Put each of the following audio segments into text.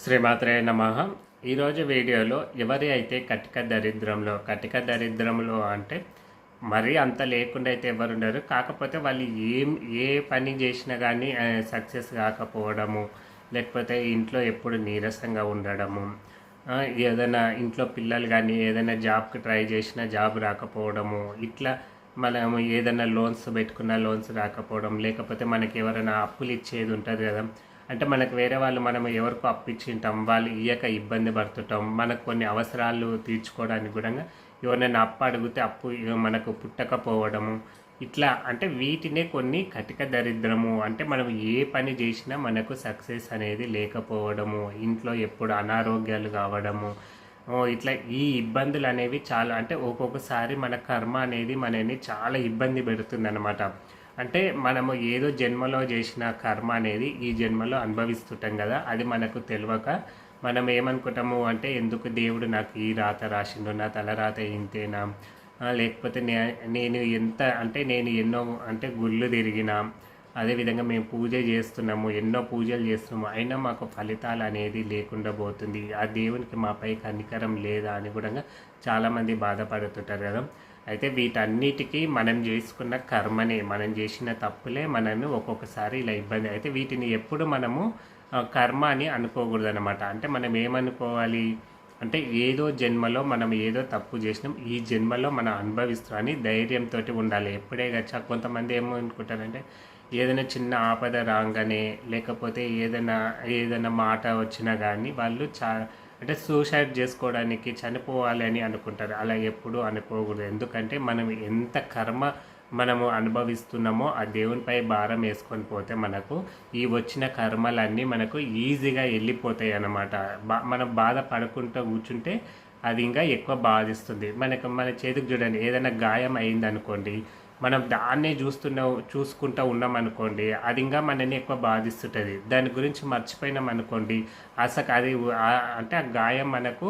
శ్రీమాత్రే నమః. ఈరోజు వీడియోలో ఎవరి అయితే కటిక దరిద్రంలో అంటే మరీ అంత లేకుండా అయితే ఎవరు ఉండరు. కాకపోతే వాళ్ళు ఏ పని చేసినా కానీ సక్సెస్ కాకపోవడము, లేకపోతే ఇంట్లో ఎప్పుడు నీరసంగా ఉండడము, ఏదైనా ఇంట్లో పిల్లలు కానీ ఏదైనా జాబ్కి ట్రై చేసినా జాబ్ రాకపోవడము, ఇట్లా మనము ఏదైనా లోన్స్ పెట్టుకున్న లోన్స్ రాకపోవడం, లేకపోతే మనకి ఎవరైనా అప్పులు ఇచ్చేది ఉంటుంది కదా, అంటే మనకు వేరే వాళ్ళు మనం ఎవరికో అప్పిచ్చింటాం, వాళ్ళు ఇయ్యక ఇబ్బంది పడుతుంటాం, మనకు కొన్ని అవసరాలు తీర్చుకోవడానికి కూడా ఎవరైనా అప్పు అడిగితే అప్పు మనకు పుట్టకపోవడము, ఇట్లా అంటే వీటినే కొన్ని కటిక దరిద్రము. అంటే మనం ఏ పని చేసినా మనకు సక్సెస్ అనేది లేకపోవడము, ఇంట్లో ఎప్పుడు అనారోగ్యాలు కావడము, ఇట్లా ఈ ఇబ్బందులు అనేవి చాలా అంటే ఒక్కొక్కసారి మన కర్మ అనేది మనని చాలా ఇబ్బంది పెడుతుందన్నమాట. అంటే మనము ఏదో జన్మలో చేసిన కర్మ అనేది ఈ జన్మలో అనుభవిస్తుంటాం కదా, అది మనకు తెలియక మనం ఏమనుకుంటాము అంటే ఎందుకు దేవుడు నాకు ఈ రాత రాసిండు, నా తలరాత ఇంతేనా, లేకపోతే నేను ఎంత అంటే నేను ఎన్నో అంటే గుళ్ళు తిరిగినా, అదేవిధంగా మేము పూజ చేస్తున్నాము, ఎన్నో పూజలు చేస్తున్నాము, అయినా మాకు ఫలితాలు అనేది లేకుండా పోతుంది, ఆ దేవునికి మాపై కనికరం లేదా అని కూడా చాలామంది బాధపడుతుంటారు కదా. అయితే వీటన్నిటికీ మనం చేసుకున్న కర్మనే, మనం చేసిన తప్పులే మనల్ని ఒక్కొక్కసారి ఇలా ఇబ్బంది అయితే వీటిని ఎప్పుడు మనము కర్మ అని అనుకోకూడదు అనమాట. అంటే మనం ఏమనుకోవాలి అంటే ఏదో జన్మలో మనం ఏదో తప్పు చేసినాం, ఈ జన్మలో మనం అనుభవిస్తామని ధైర్యంతో ఉండాలి. ఎప్పుడే గచ్చా కొంతమంది ఏమనుకుంటారంటే ఏదైనా చిన్న ఆపద రాగానే, లేకపోతే ఏదైనా మాట వచ్చినా కానీ వాళ్ళు అంటే సూసైడ్ చేసుకోవడానికి చనిపోవాలి అని అనుకుంటారు. అలా ఎప్పుడూ అనుకోకూడదు. ఎందుకంటే మనం ఎంత కర్మ మనము అనుభవిస్తున్నామో ఆ దేవునిపై భారం వేసుకొని పోతే మనకు ఈ వచ్చిన కర్మలన్నీ మనకు ఈజీగా వెళ్ళిపోతాయి అన్నమాట. మనం బాధపడుకుంటూ కూర్చుంటే అది ఇంకా ఎక్కువ బాధిస్తుంది. మన చేతికి చూడండి, ఏదైనా గాయం అయిందనుకోండి, మనం దాన్నే చూసుకుంటూ ఉన్నామనుకోండి, అది ఇంకా మనని ఎక్కువ బాధిస్తుంటుంది. దాని గురించి మర్చిపోయినాం అనుకోండి, అది అంటే ఆ గాయం మనకు,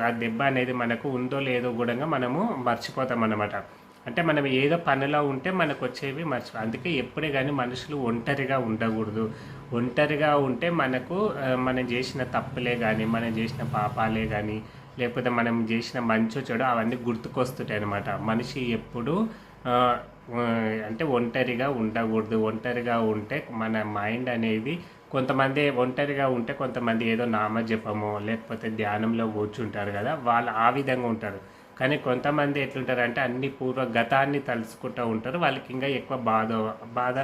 ఆ దెబ్బ అనేది మనకు ఉందో లేదో కూడా మనము మర్చిపోతాం అన్నమాట. అంటే మనం ఏదో పనిలో ఉంటే మనకు వచ్చేవి అందుకే ఎప్పుడే కానీ మనుషులు ఒంటరిగా ఉండకూడదు. ఒంటరిగా ఉంటే మనకు మనం చేసిన తప్పులే కానీ, మనం చేసిన పాపాలే కానీ, లేకపోతే మనం చేసిన మంచో చెడు అవన్నీ గుర్తుకొస్తుంటాయి అన్నమాట. మనిషి ఎప్పుడు అంటే ఒంటరిగా ఉండకూడదు. ఒంటరిగా ఉంటే మన మైండ్ అనేది, కొంతమంది ఒంటరిగా ఉంటే కొంతమంది ఏదో నామజపమో లేకపోతే ధ్యానంలో కూర్చుంటారు కదా, వాళ్ళు ఆ విధంగా ఉంటారు. కానీ కొంతమంది ఎట్లుంటారంటే అన్ని గతాన్ని తలుచుకుంటూ ఉంటారు, వాళ్ళకి ఇంకా ఎక్కువ బాధ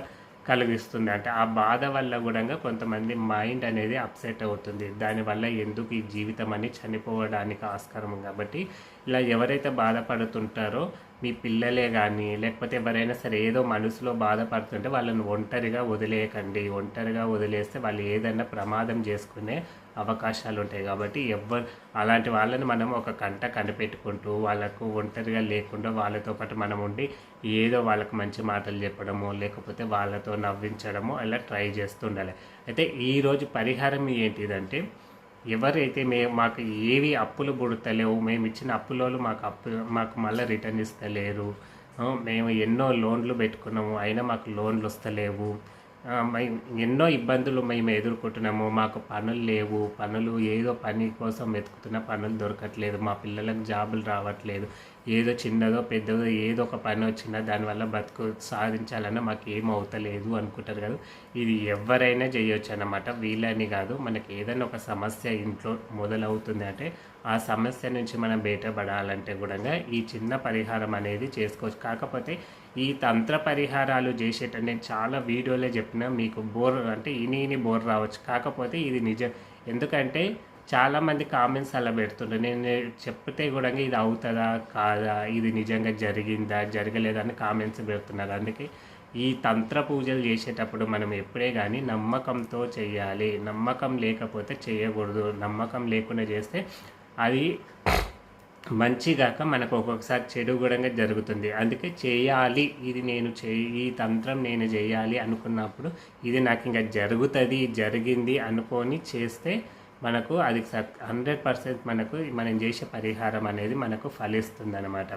కలిగిస్తుంది. అంటే ఆ బాధ వల్ల కూడా కొంతమంది మైండ్ అనేది అప్సెట్ అవుతుంది. దానివల్ల ఎందుకు ఈ జీవితం అని చనిపోవడానికి ఆస్కారం. కాబట్టి ఇలా ఎవరైతే బాధపడుతుంటారో మీ పిల్లలే కానీ, లేకపోతే ఎవరైనా సరే ఏదో మనసులో బాధపడుతుంటే వాళ్ళని ఒంటరిగా వదిలేయకండి. ఒంటరిగా వదిలేస్తే వాళ్ళు ఏదైనా ప్రమాదం చేసుకునే అవకాశాలు ఉంటాయి. కాబట్టి అలాంటి వాళ్ళని మనం ఒక కంట కనిపెట్టుకుంటూ వాళ్ళకు ఒంటరిగా లేకుండా వాళ్ళతో పాటు మనం ఉండి ఏదో వాళ్ళకు మంచి మాటలు చెప్పడము, లేకపోతే వాళ్ళతో నవ్వించడము అలా ట్రై చేస్తూ ఉండాలి. అయితే ఈరోజు పరిహారం ఏంటిదంటే, ఎవరైతే మాకు ఏవి అప్పులు పుడతలేవు, మేము ఇచ్చిన అప్పులోలు మాకు మళ్ళీ రిటర్న్ ఇస్తలేరు, మేము ఎన్నో లోన్లు పెట్టుకున్నాము అయినా మాకు లోన్లు వస్తలేవు, ఎన్నో ఇబ్బందులు మేము ఎదుర్కొంటున్నాము, మాకు పనులు లేవు, ఏదో పని కోసం వెతుకుతున్న పనులు దొరకట్లేదు, మా పిల్లలకు జాబులు రావట్లేదు, ఏదో చిన్నదో పెద్దదో ఏదో ఒక పని వచ్చినా దానివల్ల బతుకు సాధించాలన్నా మాకు ఏమవుతలేదు అనుకుంటారు కదా. ఇది ఎవరైనా చేయొచ్చు అన్నమాట, వీళ్ళని కాదు. మనకి ఏదైనా ఒక సమస్య ఇంట్లో మొదలవుతుంది అంటే ఆ సమస్య నుంచి మనం బయటపడాలంటే కూడా ఈ చిన్న పరిహారం అనేది చేసుకోవచ్చు. కాకపోతే ఈ తంత్ర పరిహారాలు చేసేట నేను చాలా వీడియోలే చెప్పినా, మీకు బోర్ అంటే ఇని బోర్ రావచ్చు. కాకపోతే ఇది నిజం. ఎందుకంటే చాలామంది కామెంట్స్ అలా పెడుతుంటారు, నేను చెప్తే కూడా ఇది అవుతుందా కాదా, ఇది నిజంగా జరిగిందా జరగలేదా అని కామెంట్స్ పెడుతున్నారు. అందుకే ఈ తంత్ర పూజలు చేసేటప్పుడు మనం ఎప్పుడే కానీ నమ్మకంతో చేయాలి. నమ్మకం లేకపోతే చేయకూడదు. నమ్మకం లేకుండా చేస్తే అది మంచిగాక మనకు ఒక్కొక్కసారి చెడు కూడా జరుగుతుంది. అందుకే చేయాలి, ఇది ఈ తంత్రం నేను చేయాలి అనుకున్నప్పుడు ఇది నాకు ఇంకా జరిగింది అనుకొని చేస్తే మనకు అది 100% మనం చేసే పరిహారం అనేది మనకు ఫలిస్తుంది అన్నమాట.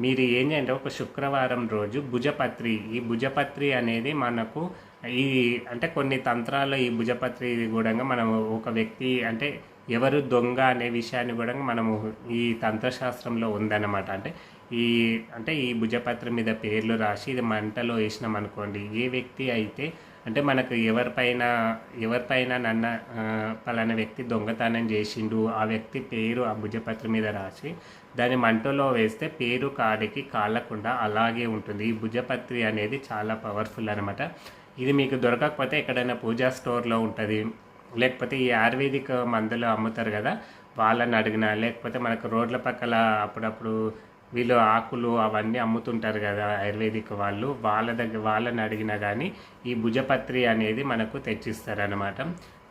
మీరు ఏంటంటే ఒక శుక్రవారం రోజు భుజపత్రి, ఈ భుజపత్రి అనేది మనకు ఈ అంటే కొన్ని తంత్రాల్లో ఈ భుజపత్రి కూడా మనం ఒక వ్యక్తి అంటే ఎవరు దొంగ అనే విషయాన్ని కూడా మనము ఈ తంత్రశాస్త్రంలో ఉందన్నమాట. ఈ ఈ భుజపత్రం మీద పేర్లు రాసి ఇది మంటలో వేసినాం అనుకోండి, ఏ వ్యక్తి అయితే అంటే మనకు ఎవరిపైన పలానా వ్యక్తి దొంగతనం చేసిండు, ఆ వ్యక్తి పేరు ఆ భుజపత్రం మీద రాసి దాన్ని మంటలో వేస్తే పేరు కాడికి కాలకుండా అలాగే ఉంటుంది. ఈ భుజపత్రి అనేది చాలా పవర్ఫుల్ అనమాట. ఇది మీకు దొరకకపోతే ఎక్కడైనా పూజా స్టోర్లో ఉంటుంది, లేకపోతే ఈ ఆయుర్వేదిక్ మందులు అమ్ముతారు కదా వాళ్ళని అడిగినా, లేకపోతే మనకు రోడ్ల పక్కల అప్పుడప్పుడు వీళ్ళు ఆకులు అవన్నీ అమ్ముతుంటారు కదా ఆయుర్వేదిక్ వాళ్ళు, వాళ్ళని అడిగినా కానీ ఈ భుజపత్రి అనేది మనకు తెచ్చిస్తారనమాట.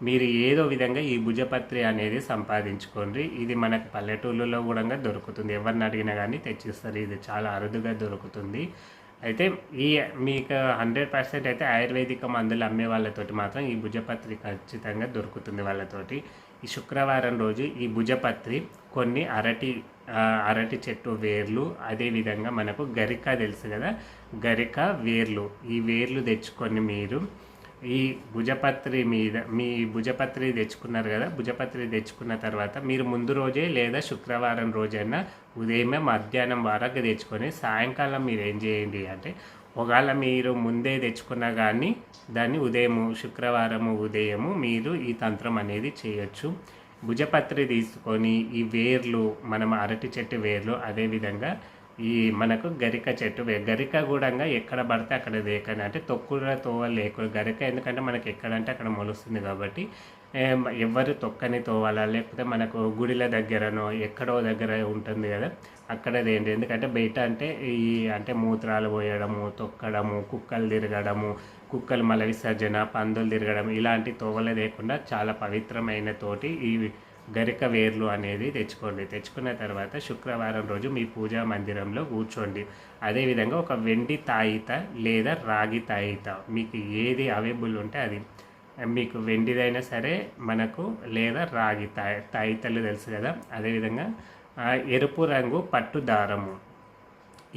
మీరు ఏదో విధంగా ఈ భుజపత్రి అనేది సంపాదించుకోండి. ఇది మనకు పల్లెటూళ్ళలో కూడా దొరుకుతుంది, ఎవరిని అడిగినా కానీ తెచ్చిస్తారు. ఇది చాలా అరుదుగా దొరుకుతుంది. అయితే మీకు 100% అయితే ఆయుర్వేదిక మందులు అమ్మే వాళ్ళతోటి మాత్రం ఈ భుజపత్రి ఖచ్చితంగా దొరుకుతుంది వాళ్ళతోటి. ఈ శుక్రవారం రోజు ఈ భుజపత్రి కొన్ని అరటి చెట్టు వేర్లు, అదేవిధంగా మనకు గరిక తెలుసు కదా, గరిక వేర్లు, ఈ వేర్లు తెచ్చుకొని మీరు ఈ భుజపత్రి మీద మీ భుజపత్రి తెచ్చుకున్నారు కదా, భుజపత్రి తెచ్చుకున్న తర్వాత మీరు ముందు రోజే లేదా శుక్రవారం రోజైనా ఉదయమే మధ్యాహ్నం వరకు తెచ్చుకొని సాయంకాలం మీరు ఏం చేయండి అంటే, ఒకవేళ మీరు ముందే తెచ్చుకున్నా కానీ దాన్ని శుక్రవారము ఉదయము మీరు ఈ తంత్రం అనేది చేయొచ్చు. భుజపత్రి తీసుకొని ఈ వేర్లు, మనం అరటి చెట్టు వేర్లు, అదేవిధంగా ఈ మనకు గరిక చెట్టు గరిక కూడా ఎక్కడ పడితే అక్కడ దేకని, అంటే తొక్కుల తోవ లేకుండా గరిక, ఎందుకంటే మనకి ఎక్కడంటే అక్కడ మొలుస్తుంది కాబట్టి ఎవరు తొక్కని తోవాలా, లేకపోతే మనకు గుడిల దగ్గరనో ఎక్కడో దగ్గర ఉంటుంది కదా అక్కడదేంటి, ఎందుకంటే బయట అంటే మూత్రాలు పోయడము, తొక్కడము, కుక్కలు తిరగడము, కుక్కలు మల విసర్జన, పందులు తిరగడం, ఇలాంటి తోవలు లేకుండా చాలా పవిత్రమైన తోటి ఈ గరిక వేర్లు అనేది తెచ్చుకోండి. తెచ్చుకున్న తర్వాత శుక్రవారం రోజు మీ పూజా మందిరంలో కూర్చోండి. అదేవిధంగా ఒక వెండి తాయిత లేదా రాగి తాయిత మీకు ఏది అవైలబుల్ ఉంటే అది, మీకు వెండిదైనా సరే మనకు, లేదా రాగి తాయితలు తెలుసు కదా, అదేవిధంగా ఎరుపు రంగు పట్టు దారము,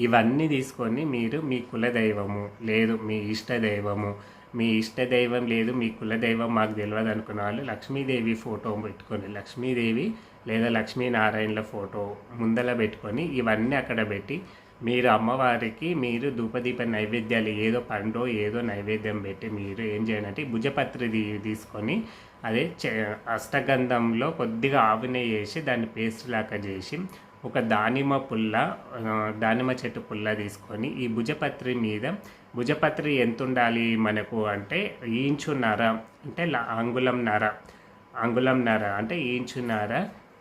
ఇవన్నీ తీసుకొని మీరు మీ కులదైవము లేదు మీ ఇష్టదైవం లేదు మీ కులదైవం మాకు తెలియదు అనుకున్న వాళ్ళు లక్ష్మీదేవి ఫోటో పెట్టుకొని, లక్ష్మీదేవి లేదా లక్ష్మీనారాయణల ఫోటో ముందల పెట్టుకొని ఇవన్నీ అక్కడ పెట్టి మీరు అమ్మవారికి మీరు ధూపదీప నైవేద్యాలు ఏదో పండో ఏదో నైవేద్యం పెట్టి మీరు ఏం చేయాలంటే భుజపత్రి తీసుకొని అదే అష్టగంధంలో కొద్దిగా ఆవు నెయ్యి వేసి దాన్ని పేస్ట్ లాగా చేసి ఒక దానిమ్మ చెట్టు పుల్ల తీసుకొని ఈ భుజపత్రి ఎంత ఉండాలి మనకు అంటే ఇంచున్నర, అంటే అంగుళంన్నర అంటే ఇంచున్నర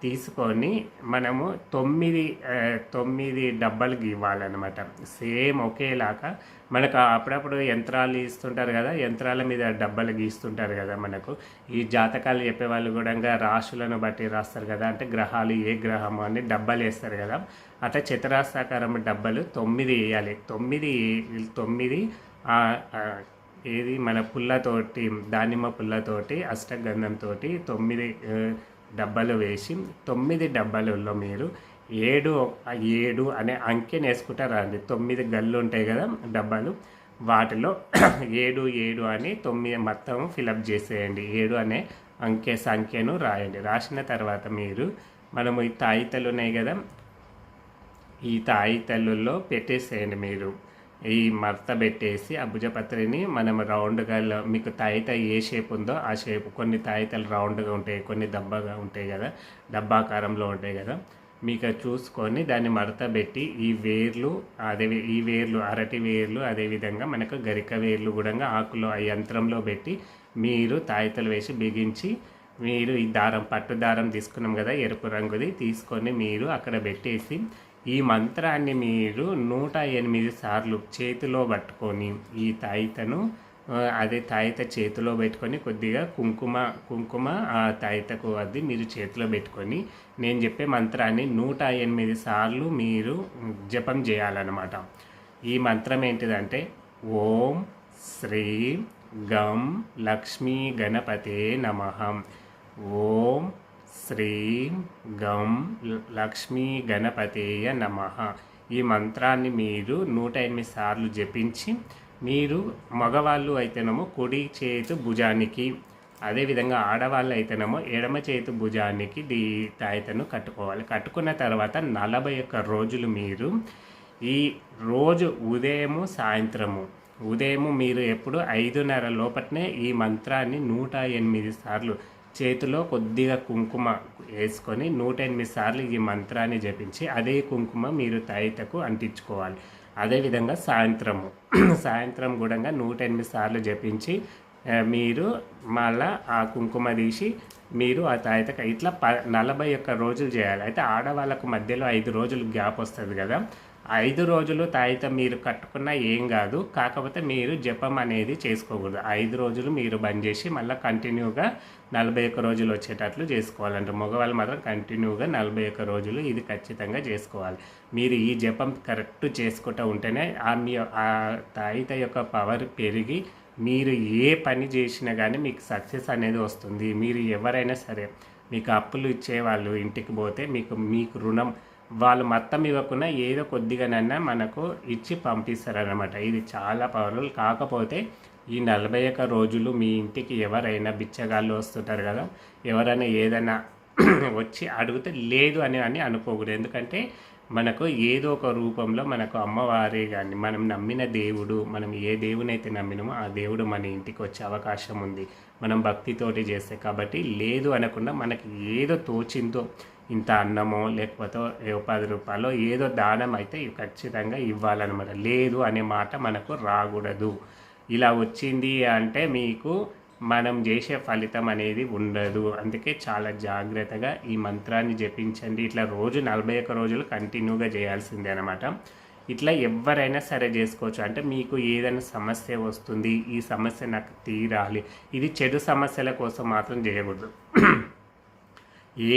తీసుకొని మనము 9 డబ్బాలు గీవాలన్నమాట. సేమ్ ఒకేలాగా మనకు అప్పుడప్పుడు యంత్రాలు ఇస్తుంటారు కదా, యంత్రాల మీద డబ్బాలు గీస్తుంటారు కదా, మనకు ఈ జాతకాలు చెప్పేవాళ్ళు కూడా రాశులను బట్టి రాస్తారు కదా, అంటే గ్రహాలు ఏ గ్రహము అని డబ్బాలు వేస్తారు కదా, అట్లా చతురాస్రాకారం డబ్బాలు 9 వేయాలి. 9 ఏది మన పుల్లతోటి, దానిమ్మ పుల్లతోటి, అష్టగంధంతో 9 డబ్బాలు వేసి 9 డబ్బాలలో మీరు 7 అనే అంకెని వేసుకుంటారండి. 9 గళ్ళు ఉంటాయి కదా డబ్బాలు, వాటిలో 7 అని 9 మొత్తం ఫిలప్ చేసేయండి. 7 అనే సంఖ్యను రాయండి. రాసిన తర్వాత మనము ఈ తాయితలు ఉన్నాయి కదా, ఈ తాయితలలో పెట్టేసేయండి. మీరు ఈ మడత పెట్టేసి ఆ భుజపత్రిని మనం రౌండ్గా, మీకు తాయిత ఏ షేప్ ఉందో ఆ షేప్, కొన్ని తాయితలు రౌండ్గా ఉంటాయి, కొన్ని దబ్బగా ఉంటాయి కదా, డబ్బాకారంలో ఉంటాయి కదా, మీకు చూసుకొని దాన్ని మడత పెట్టి ఈ వేర్లు అరటి వేర్లు, అదేవిధంగా మనకు గరిక వేర్లు కూడా ఆకులో ఆ యంత్రంలో పెట్టి మీరు తాయితలు వేసి బిగించి మీరు ఈ పట్టు దారం తీసుకున్నాం కదా ఎరుపు రంగుది, తీసుకొని మీరు అక్కడ పెట్టేసి ఈ మంత్రాన్ని మీరు 108 సార్లు చేతిలో పట్టుకొని ఈ తాయితను తాయిత చేతిలో పెట్టుకొని కొద్దిగా కుంకుమ ఆ తాయితకు అది మీరు చేతిలో పెట్టుకొని నేను చెప్పే మంత్రాన్ని 108 సార్లు మీరు జపం చేయాలన్నమాట. ఈ మంత్రం ఏంటిదంటే ఓం శ్రీం గం లక్ష్మీ గణపతే నమః, ఓం శ్రీం గం లక్ష్మీ గణపతేయ నమః. ఈ మంత్రాన్ని మీరు 108 సార్లు జపించి మీరు మగవాళ్ళు అయితేనేమో కుడి చేతు భుజానికి, అదేవిధంగా ఆడవాళ్ళు అయితేనేమో ఎడమ చేతు భుజానికి తాయితను కట్టుకోవాలి. కట్టుకున్న తర్వాత 41 రోజులు మీరు ఈ రోజు ఉదయము మీరు ఎప్పుడు 5:30 లోపట్నే ఈ మంత్రాన్ని 108 సార్లు చేతిలో కొద్దిగా కుంకుమ వేసుకొని 108 సార్లు ఈ మంత్రాన్ని జపించి అదే కుంకుమ మీరు తాయితకు అంటించుకోవాలి. అదేవిధంగా సాయంత్రం కూడా 108 సార్లు జపించి మీరు మళ్ళా ఆ కుంకుమ తీసి మీరు ఆ తాయితకు ఇట్లా 41 రోజులు చేయాలి. అయితే ఆడవాళ్ళకు మధ్యలో 5 రోజులు గ్యాప్ వస్తుంది కదా, 5 రోజులు తాయిత మీరు కట్టుకున్నా ఏం కాదు. కాకపోతే మీరు జపం అనేది చేసుకోకూడదు. 5 రోజులు మీరు బంద్ చేసి మళ్ళీ కంటిన్యూగా 41 రోజులు వచ్చేటట్లు చేసుకోవాలంటే మగవాళ్ళు మాత్రం కంటిన్యూగా 41 రోజులు ఇది ఖచ్చితంగా చేసుకోవాలి. మీరు ఈ జపం కరెక్ట్ చేసుకుంటూ ఉంటేనే ఆ తాయిత యొక్క పవర్ పెరిగి మీరు ఏ పని చేసినా కానీ మీకు సక్సెస్ అనేది వస్తుంది. మీరు ఎవరైనా సరే మీకు అప్పులు ఇచ్చేవాళ్ళు ఇంటికి పోతే మీకు రుణం వాళ్ళు మొత్తం ఇవ్వకుండా ఏదో కొద్దిగానైనా మనకు ఇచ్చి పంపిస్తారనమాట. ఇది చాలా పవర్ఫుల్. కాకపోతే ఈ 41 రోజులు మీ ఇంటికి ఎవరైనా బిచ్చగాళ్ళు వస్తుంటారు కదా, ఎవరైనా ఏదైనా వచ్చి అడిగితే లేదు అని అనుకోకూడదు. ఎందుకంటే మనకు ఏదో ఒక రూపంలో మనకు అమ్మవారే కానీ మనం నమ్మిన దేవుడు, మనం ఏ దేవుని అయితే నమ్మినామో ఆ దేవుడు మన ఇంటికి వచ్చే అవకాశం ఉంది మనం భక్తితోటి చేస్తే. కాబట్టి లేదు అనకుండా మనకి ఏదో తోచిందో ఇంత అన్నమో లేకపోతే 10 రూపాయలు ఏదో దానం అయితే ఖచ్చితంగా ఇవ్వాలన్నమాట. లేదు అనే మాట మనకు రాకూడదు. ఇలా వచ్చింది అంటే మీకు మనం చేసే ఫలితం అనేది ఉండదు. అందుకే చాలా జాగ్రత్తగా ఈ మంత్రాన్ని జపించండి. ఇట్లా రోజు 41 రోజులు కంటిన్యూగా చేయాల్సిందే అనమాట. ఇట్లా ఎవరైనా సరే చేసుకోవచ్చు. అంటే మీకు ఏదైనా సమస్య వస్తుంది, ఈ సమస్య నాకు తీరాలి, ఇది చెడు సమస్యల కోసం మాత్రం చేయకూడదు.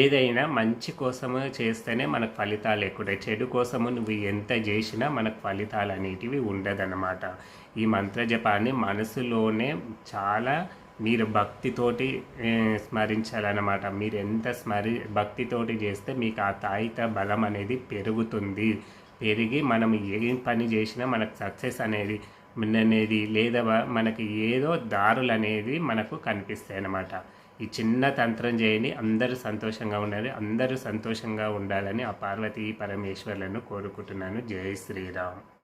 ఏదైనా మంచి కోసము చేస్తేనే మనకు ఫలితాలు ఎక్కువ. చెడు కోసము నువ్వు ఎంత చేసినా మనకు ఫలితాలు అనేటివి ఉండదన్నమాట. ఈ మంత్ర జపాన్ని మనసులోనే చాలా మీరు భక్తితోటి స్మరించాలన్నమాట. మీరు ఎంత భక్తితోటి చేస్తే మీకు ఆ తాయిత బలం అనేది పెరుగుతుంది. పెరిగి మనం ఏం పని చేసినా మనకు సక్సెస్ అనేది లేదా మనకి ఏదో దారులు అనేది మనకు కనిపిస్తాయి అన్నమాట. ఈ చిన్న తంత్రం చేయండి, అందరూ సంతోషంగా ఉండాలి, అందరూ సంతోషంగా ఉండాలని ఆ పార్వతీ పరమేశ్వర్లను కోరుకుంటున్నాను. జై శ్రీరామ్.